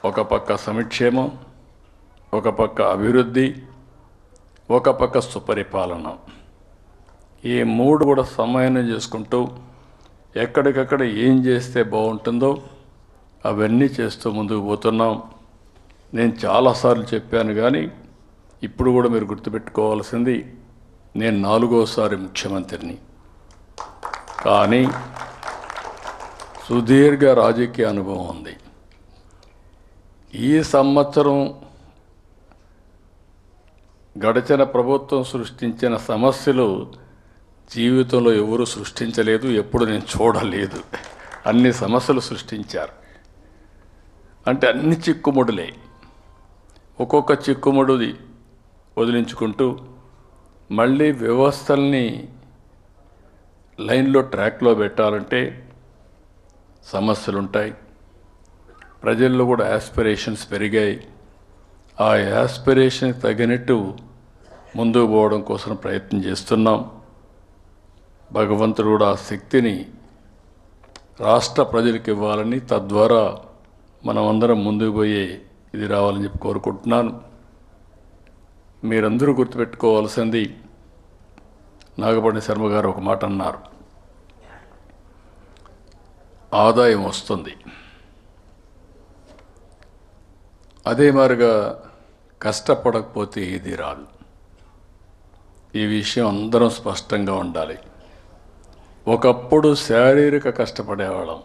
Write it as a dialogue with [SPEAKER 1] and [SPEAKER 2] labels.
[SPEAKER 1] ఒక పక్క సంక్షేమం, ఒక పక్క అభివృద్ధి, ఒక పక్క సుపరిపాలన, ఈ మూడు కూడా సమన్వయం చేసుకుంటూ ఎక్కడికక్కడ ఏం చేస్తే బాగుంటుందో అవన్నీ చేస్తూ ముందుకు పోతున్నాం. నేను చాలాసార్లు చెప్పాను, కానీ ఇప్పుడు కూడా మీరు గుర్తుపెట్టుకోవాల్సింది, నేను 4వసారి ముఖ్యమంత్రిని. కానీ సుదీర్ఘ రాజకీయ అనుభవం ఉంది. ఈ సంవత్సరం గడిచిన ప్రభుత్వం సృష్టించిన సమస్యలు జీవితంలో ఎవరు సృష్టించలేదు, ఎప్పుడు నేను చూడలేదు. అన్ని సమస్యలు సృష్టించారు. అంటే అన్ని చిక్కుముడులే. ఒక్కొక్క చిక్కుముడిది వదిలించుకుంటూ మళ్ళీ వ్యవస్థల్ని లైన్లో ట్రాక్లో పెట్టాలంటే సమస్యలు ఉంటాయి. ప్రజల్లో కూడా యాస్పిరేషన్స్ పెరిగాయి. ఆ యాస్పిరేషన్కి తగినట్టు ముందుకు పోవడం కోసం ప్రయత్నం చేస్తున్నాం. భగవంతుడు కూడా ఆ శక్తిని రాష్ట్ర ప్రజలకు ఇవ్వాలని, తద్వారా మనమందరం ముందుకు పోయే ఇది రావాలని చెప్పి కోరుకుంటున్నాను. మీరందరూ గుర్తుపెట్టుకోవాల్సింది, నాగపల్లి శర్మ గారు ఒక మాట అన్నారు, ఆదాయం వస్తుంది, అదే మాదిరిగా కష్టపడకపోతే ఏది రాదు. ఈ విషయం అందరం స్పష్టంగా ఉండాలి. ఒకప్పుడు శారీరక కష్టపడేవాళ్ళం,